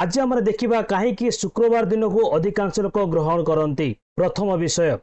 आज आम देखा कहीं शुक्रवार दिन को अधिकांश लोक ग्रहण करती। प्रथम विषय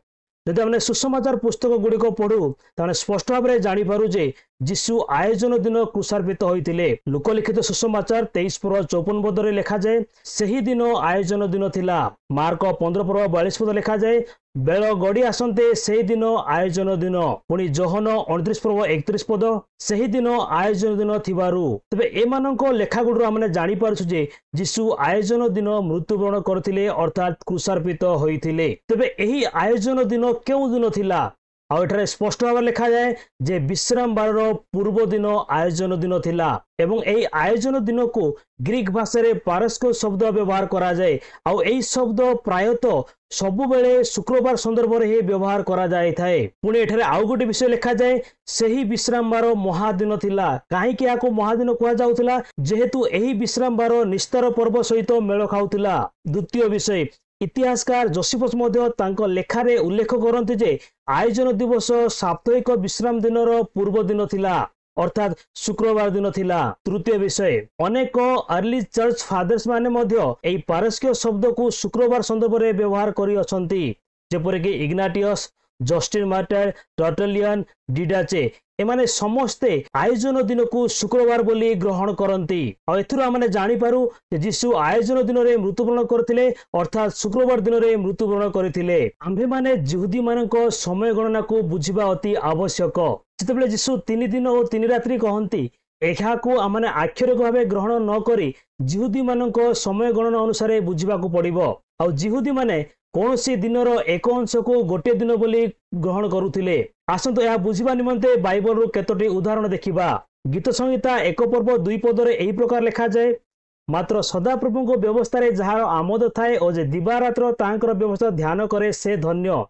जदि आम सुसमाचार पुस्तक गुड़िक पढ़ू तो स्पष्ट भाव में जापर जे जीशु आयोजन दिन क्रुशार्पित होते। लोकलिखित सुसमाचार 23:54 पदे लिखा जाए से दिन आयोजन दिन थिला। मार्क 15:42 लिखा जाए बेल गड़ी आसते से दिन आयोजन दिन। पुणी जोहन 29:31 पद से दिन आयोजन दिन थिबारु तबे एमानक लेखा गुड़ आम जापर जे जीशु आयोजन दिन मृत्युवरण करथिले अर्थात क्रुशार्पित होइथिले। तबे एही आयोजन दिन केउ दिन थिला आउठारे स्पष्ट भाव लिखा जाए जे विश्राम बार पूर्व दिन आयोजन दिन थिला एवं एही आयोजन दिन को ग्रीक भाषा रे पारस्को शब्द व्यवहार करा जाए। आउ एही शब्द प्रायतः सबु बेले शुक्रवार संदर्भ रे ही व्यवहार करा जाय थाए। पुणी एठारे आउ गोटे विषय लिखा जाए सेही विश्राम बार महादिन थिला। काहेकि याको महादिन कुहा जाउथिला जेहेतु एही विश्राम बार निस्तार पर्व सहित मेल खाउथिला। द्वितीय विषय इतिहासकार जोसेफस लेखारे उल्लेख करते जे आयोजन दिवस साप्ताहिक विश्राम दिन पूर्व दिन थिला अर्थात शुक्रवार दिन थिला। तृतीय विषय अनेक अर्ली चर्च फादर्स माने मध्य एई पारस्किय शब्द को शुक्रवार संदर्भ रे व्यवहार करि अछंती जेपरि कि इग्नाटियस, जस्टिन मार्टायर, टर्टुलियन, डिडाचे एमाने समस्ते आयोजन दिन को शुक्रवार बोली ग्रहण करती। आमे जानी पारू जे यीशु आयोजन दिन रे मृत्युवरण करथिले अर्थात शुक्रवार दिन रे मृत्युवरण करथिले। आम्भे माने जिहुदी मानक समय गणना को बुझिबा अति आवश्यक। जेतेबेले यीशु 3 दिन और 3 रात्रि कहंती एहा को आमने आक्षरिक भावे ग्रहण न करी जिहुदी मानक समय गणना अनुसार बुझिबा को पड़िबो। आ जिहुदी माने कौनसी दिनर एक अंश को गोटे दिन बोली ग्रहण करुथिले। आसंतु यह बुझिबा निमंते बाइबल रु केतोटी उदाहरण देखिबा। गीत संहिता 1 पर्व 2 पदरे एही प्रकार लिखा जाए मात्र सदाप्रभु को व्यवस्था रे जहार आमोद थाए और जे दिवारात्र तांकर व्यवस्था ध्यान करे से धन्य।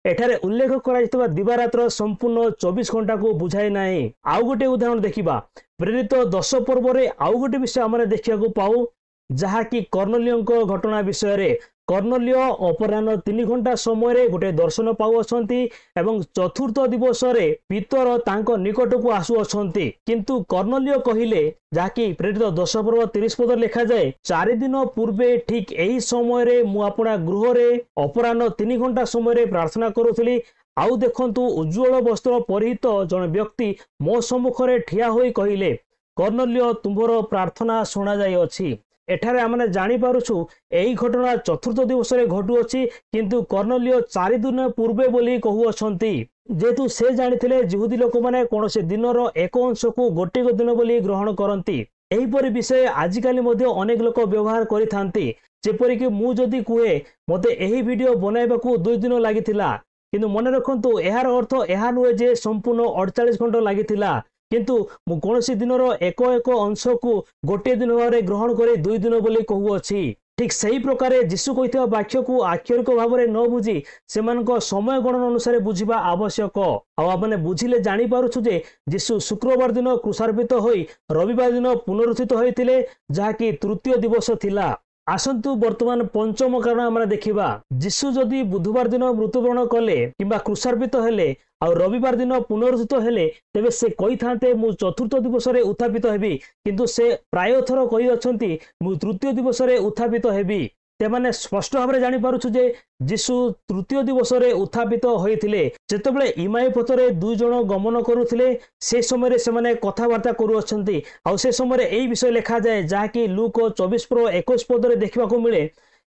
एठारे उल्लेख करा दिवारात्र संपूर्ण 24 घंटा को बुझाई नाही। आउ गोटे उदाहरण देखिबा प्रेरित 10 पर्व रे आउ गोटे विषय आमने देखिया को पाऊ जहा कि कर्नेलियों घटना विषय रे। कर्नेलियो अपराह्न 3 घंटा समय गोटे दर्शन पाउछंती एवं चतुर्थ दिवस रे पितर तांको निकट को आसु अछंती किंतु कर्नेलियो कहिले जाकी प्रेरित 10 पर्व 30 पद लिखा जाए 4 दिन पूर्वे ठीक एही समय रे मु अपना गृह रे अपराह्न 3 घंटा समय प्रार्थना करूथली आउ देखंतु उज्जवल वस्त्र परिहित जन व्यक्ति मो सम्मुख रे ठिया होई कहिले कर्नेलियो तुमरो प्रार्थना सुना जाय अछि। एठारे आमने जानी पारुछु एही घटना चतुर्थ दिवस रे घटु अछि किंतु कर्नेलियो 4 दिन पूर्वे बोली कहू अछंती जेतु से जानिथिले जिहुदी लोक माने कोनोसे दिनर एक अंश को गोटे दिन बोली ग्रहण करंती। एही परि विषय आजिकाली मध्ये अनेक लोक व्यवहार करिथांती जेपरि कि मु जदी कुहे मते एही वीडियो बनाइबाकू 2 दिन लागिथिला किंतु मने रखंतु एहार अर्थ एहा नुहे जे संपूर्ण 48 घंटा लागिथिला किंतु मु कोनोसी दिनर एक अंश को गोटे दिन भाव ग्रहण करे 2 दिन बोली कहू अछि। ठीक सही प्रकार यीशु कहिथिबा वाक्य को आक्षरिक भाव में न बुझी सेमानक समय गणना अनुसार बुझिबा आवश्यक। आने बुझिले जानी पारुछु जे यीशु शुक्रवार दिन क्रुशार्पित होई रविवार दिन पुनरुत्थित होइतिले जहाकी तृतीय दिवस थिला। आसंतु वर्तमान पंचम कारण आम देखा यीशु जदि बुधवार दिन मृत्युवरण कले किंबा क्रुशार्पित हेले आ रविवार दिन पुनरुत्थित हेले तेबे से कही थांते मु चतुर्थ दिवस रे उत्थापित हेबी किंतु से प्राय थर कही अछंती मु तृतीय दिवस रे उत्थापित हेबी। तेमाने स्पष्ट भाव में जानी पारुछु जे यीशु तृतीय दिवस रे उत्थापित होइथिले जेतेबेले इमाई पथरे 2 जण गमन करुथिले से समय रे सेमाने कथावार्ता करू अछंती आ से समय रे एई विषय लिखा जाए जहाकी लूक 24:21 पद रे देखिबा को मिले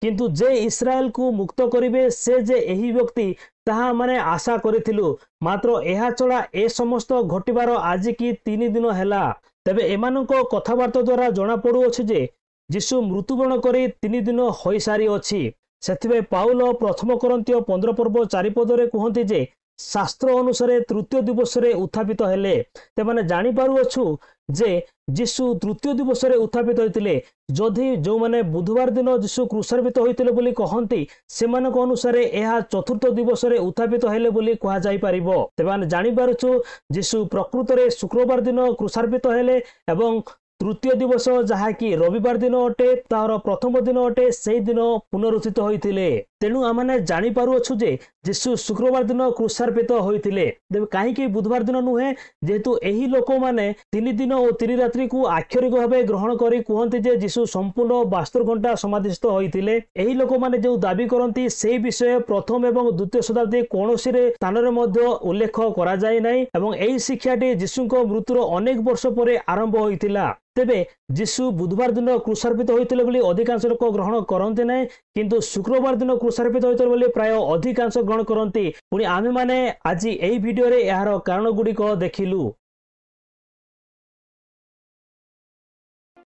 किंतु जे इस्राएल को मुक्त करिवे से जे एही व्यक्ति ताहा माने आशा करिथिलु मात्र एहा चला ए समस्त घटिबार आज की 3 दिन हैला। तबे एमानक कथावार्ता द्वारा जना पड़ू अछि जे यीशु मृत्युवरण करी 3 दिन होई सारी अछि। सेथिबे पाउल प्रथम कोरिन्थियो 15 पर्व 4 पदरे कहंती जे शास्त्र अनुसार तृतीय दिवस रे उत्थापित हेले तेमाने जानी पारु अछु जे यीशु तृतीय दिवस रे उत्थापित होइतिले जदि जो माने बुधवार दिन यीशु क्रुशार्पित होइतिले बोली कहंती सेमानक अनुसार एहा चतुर्थ दिवस रे उत्थापित हेले बोली कहा जाई परिबो। तेमाने जानी पारुछु यीशु प्रकृत रे शुक्रवार दिन क्रुशार्पित हेले एवं तृतीय दिवस जहाकी रविवार दिन अटे तार प्रथम दिन अटे से दिन पुनरुत्थित होइतिले। तेणु आम जानी पारुअछु जे यीशु शुक्रवार दिन क्रुशार्पित होइतिले। तेबे काहेकि बुधवार दिन नुहे, जेहेतु एही लोक माने 3 दिन और 3 रात्रि को आक्षरिक भाव ग्रहण करी कहते जे यीशु संपूर्ण 72 घंटा समाधिस्थ होइतिले। एही लोक माने जो दाबी करती से विषय प्रथम एवं द्वितीय शताब्दी कौनसी स्थान में उल्लेख करा जाय नाही एवं एही शिक्षाटी यीशुको मृत्युर अनेक वर्ष पर आरंभ होइतिला। तेबे यीशु बुधवार दिन क्रुशार्पित होइतिले बोली अधिकांश लोक ग्रहण करते ना, किंतु शुक्रवार दिन क्रुशार्पित होइतिले बोली प्राय अधिकांश ग्रहण करती। पुणी आमे माने आज एही वीडियो रे यार कारण गुड़िक देखिलु।